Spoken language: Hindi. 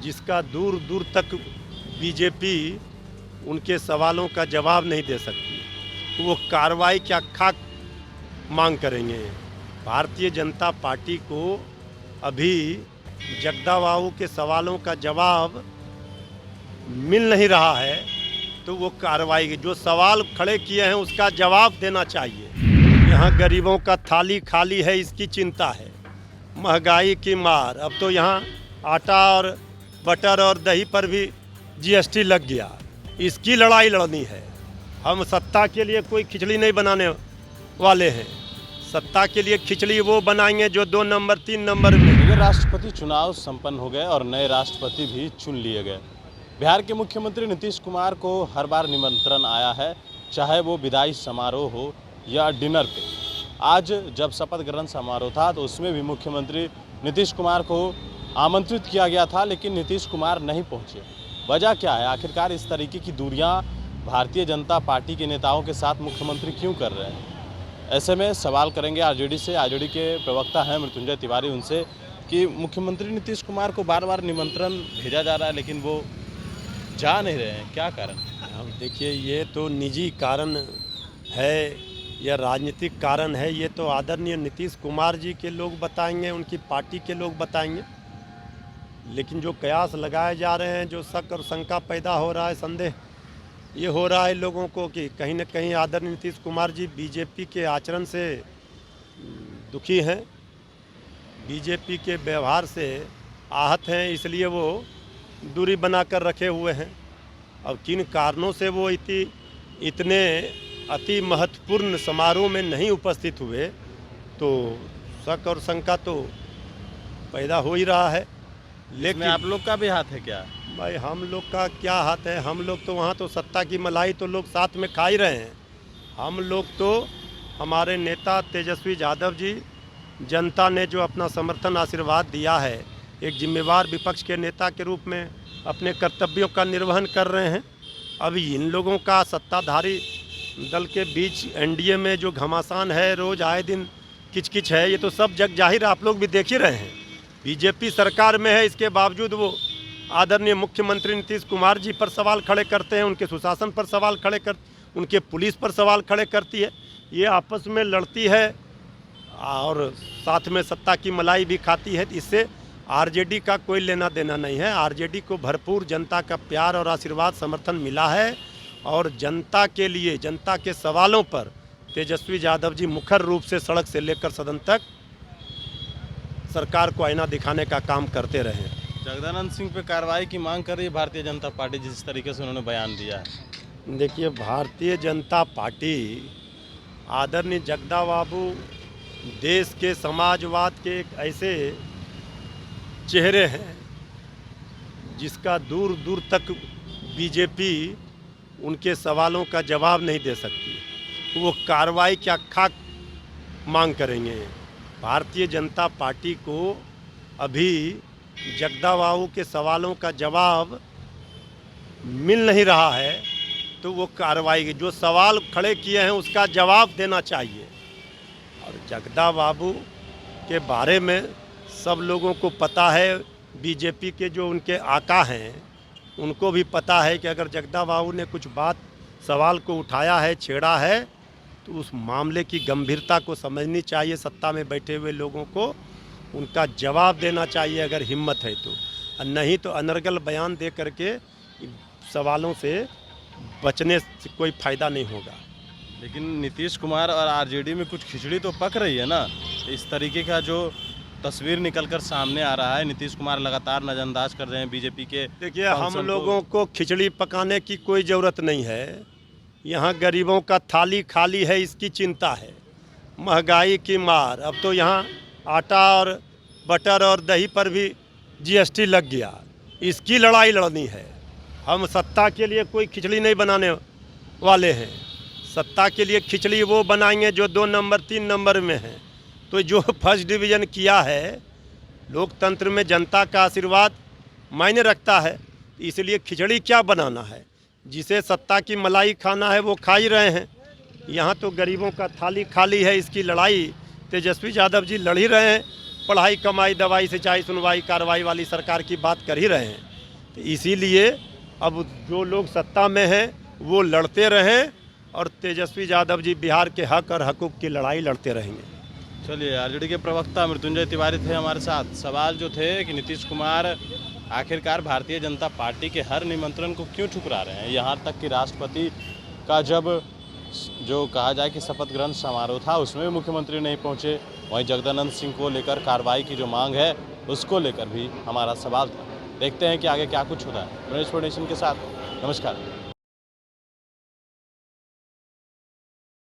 जिसका दूर दूर तक बीजेपी उनके सवालों का जवाब नहीं दे सकती, तो वो कार्रवाई क्या खाक मांग करेंगे। भारतीय जनता पार्टी को अभी जगदा बाबू के सवालों का जवाब मिल नहीं रहा है, तो वो कार्रवाई जो सवाल खड़े किए हैं उसका जवाब देना चाहिए। यहाँ गरीबों का थाली खाली है, इसकी चिंता है। महंगाई की मार, अब तो यहाँ आटा और बटर और दही पर भी जीएसटी लग गया, इसकी लड़ाई लड़नी है। हम सत्ता के लिए कोई खिचड़ी नहीं बनाने वाले हैं। सत्ता के लिए खिचड़ी वो बनाएंगे जो 2 नंबर 3 नंबर में। राष्ट्रपति चुनाव संपन्न हो गए और नए राष्ट्रपति भी चुन लिए गए। बिहार के मुख्यमंत्री नीतीश कुमार को हर बार निमंत्रण आया है, चाहे वो विदाई समारोह हो या डिनर पे। आज जब शपथ ग्रहण समारोह था तो उसमें भी मुख्यमंत्री नीतीश कुमार को आमंत्रित किया गया था, लेकिन नीतीश कुमार नहीं पहुंचे। वजह क्या है? आखिरकार इस तरीके की दूरियां भारतीय जनता पार्टी के नेताओं के साथ मुख्यमंत्री क्यों कर रहे हैं? ऐसे में सवाल करेंगे आरजेडी से। आरजेडी के प्रवक्ता हैं मृत्युंजय तिवारी, उनसे कि मुख्यमंत्री नीतीश कुमार को बार बार निमंत्रण भेजा जा रहा है लेकिन वो जा नहीं रहे हैं, क्या कारण? अब देखिए, ये तो निजी कारण है या राजनीतिक कारण है, ये तो आदरणीय नीतीश कुमार जी के लोग बताएंगे, उनकी पार्टी के लोग बताएंगे। लेकिन जो कयास लगाए जा रहे हैं, जो शक और शंका पैदा हो रहा है, संदेह ये हो रहा है लोगों को कि कहीं न कहीं आदरणीय नीतीश कुमार जी बीजेपी के आचरण से दुखी हैं, बीजेपी के व्यवहार से आहत हैं, इसलिए वो दूरी बनाकर रखे हुए हैं। अब किन कारणों से वो इतने अति महत्वपूर्ण समारोह में नहीं उपस्थित हुए, तो शक और शंका तो पैदा हो ही रहा है। लेकिन आप लोग का भी हाथ है क्या? भाई, हम लोग का क्या हाथ है? हम लोग तो वहाँ तो सत्ता की मलाई तो लोग साथ में खा ही रहे हैं। हम लोग तो, हमारे नेता तेजस्वी यादव जी, जनता ने जो अपना समर्थन आशीर्वाद दिया है, एक जिम्मेवार विपक्ष के नेता के रूप में अपने कर्तव्यों का निर्वहन कर रहे हैं। अभी इन लोगों का सत्ताधारी दल के बीच एनडीए में जो घमासान है, रोज़ आए दिन किचकिच है, ये तो सब जग जाहिर आप लोग भी देख ही रहे हैं। बीजेपी सरकार में है, इसके बावजूद वो आदरणीय मुख्यमंत्री नीतीश कुमार जी पर सवाल खड़े करते हैं, उनके सुशासन पर सवाल खड़े कर, उनके पुलिस पर सवाल खड़े करती है। ये आपस में लड़ती है और साथ में सत्ता की मलाई भी खाती है। इससे आरजेडी का कोई लेना देना नहीं है। आरजेडी को भरपूर जनता का प्यार और आशीर्वाद समर्थन मिला है और जनता के लिए, जनता के सवालों पर तेजस्वी यादव जी मुखर रूप से सड़क से लेकर सदन तक सरकार को आईना दिखाने का काम करते रहे। जगदानंद सिंह पे कार्रवाई की मांग कर रही है भारतीय जनता पार्टी, जिस तरीके से उन्होंने बयान दिया है। देखिए, भारतीय जनता पार्टी, आदरणीय जगदा बाबू देश के समाजवाद के एक ऐसे चेहरे हैं जिसका दूर दूर तक बीजेपी उनके सवालों का जवाब नहीं दे सकती, तो वो कार्रवाई क्या खाक मांग करेंगे। भारतीय जनता पार्टी को अभी जगदा बाबू के सवालों का जवाब मिल नहीं रहा है, तो वो कार्रवाई जो सवाल खड़े किए हैं उसका जवाब देना चाहिए। और जगदा बाबू के बारे में सब लोगों को पता है, बीजेपी के जो उनके आका हैं उनको भी पता है कि अगर जगदा बाबू ने कुछ बात, सवाल को उठाया है, छेड़ा है, तो उस मामले की गंभीरता को समझनी चाहिए। सत्ता में बैठे हुए लोगों को उनका जवाब देना चाहिए अगर हिम्मत है तो, और नहीं तो अनर्गल बयान दे करके सवालों से बचने से कोई फ़ायदा नहीं होगा। लेकिन नीतीश कुमार और आरजेडी में कुछ खिचड़ी तो पक रही है ना। इस तरीके का जो तस्वीर निकलकर सामने आ रहा है, नीतीश कुमार लगातार नज़रअंदाज कर रहे हैं बीजेपी के। देखिए, हम लोगों को खिचड़ी पकाने की कोई ज़रूरत नहीं है। यहाँ गरीबों का थाली खाली है, इसकी चिंता है। महंगाई की मार, अब तो यहाँ आटा और बटर और दही पर भी जीएसटी लग गया, इसकी लड़ाई लड़नी है। हम सत्ता के लिए कोई खिचड़ी नहीं बनाने वाले हैं। सत्ता के लिए खिचड़ी वो बनाएंगे जो 2 नंबर 3 नंबर में है। तो जो फर्स्ट डिवीज़न किया है, लोकतंत्र में जनता का आशीर्वाद मायने रखता है, इसलिए खिचड़ी क्या बनाना है। जिसे सत्ता की मलाई खाना है वो खा ही रहे हैं। यहाँ तो गरीबों का थाली खाली है, इसकी लड़ाई तेजस्वी यादव जी लड़ ही रहे हैं। पढ़ाई, कमाई, दवाई, सिंचाई, सुनवाई, कार्रवाई वाली सरकार की बात कर ही रहे हैं। तो इसीलिए अब जो लोग सत्ता में हैं वो लड़ते रहें और तेजस्वी यादव जी बिहार के हक और हकूक़ की लड़ाई लड़ते रहेंगे। चलिए, आरजेडी के प्रवक्ता मृत्युंजय तिवारी थे हमारे साथ। सवाल जो थे कि नीतीश कुमार आखिरकार भारतीय जनता पार्टी के हर निमंत्रण को क्यों ठुकरा रहे हैं। यहाँ तक कि राष्ट्रपति का जब जो कहा जाए कि शपथ ग्रहण समारोह था उसमें भी मुख्यमंत्री नहीं पहुँचे। वहीं जगदानंद सिंह को लेकर कार्रवाई की जो मांग है उसको लेकर भी हमारा सवाल था। देखते हैं कि आगे क्या कुछ होता है। नेशन के साथ नमस्कार।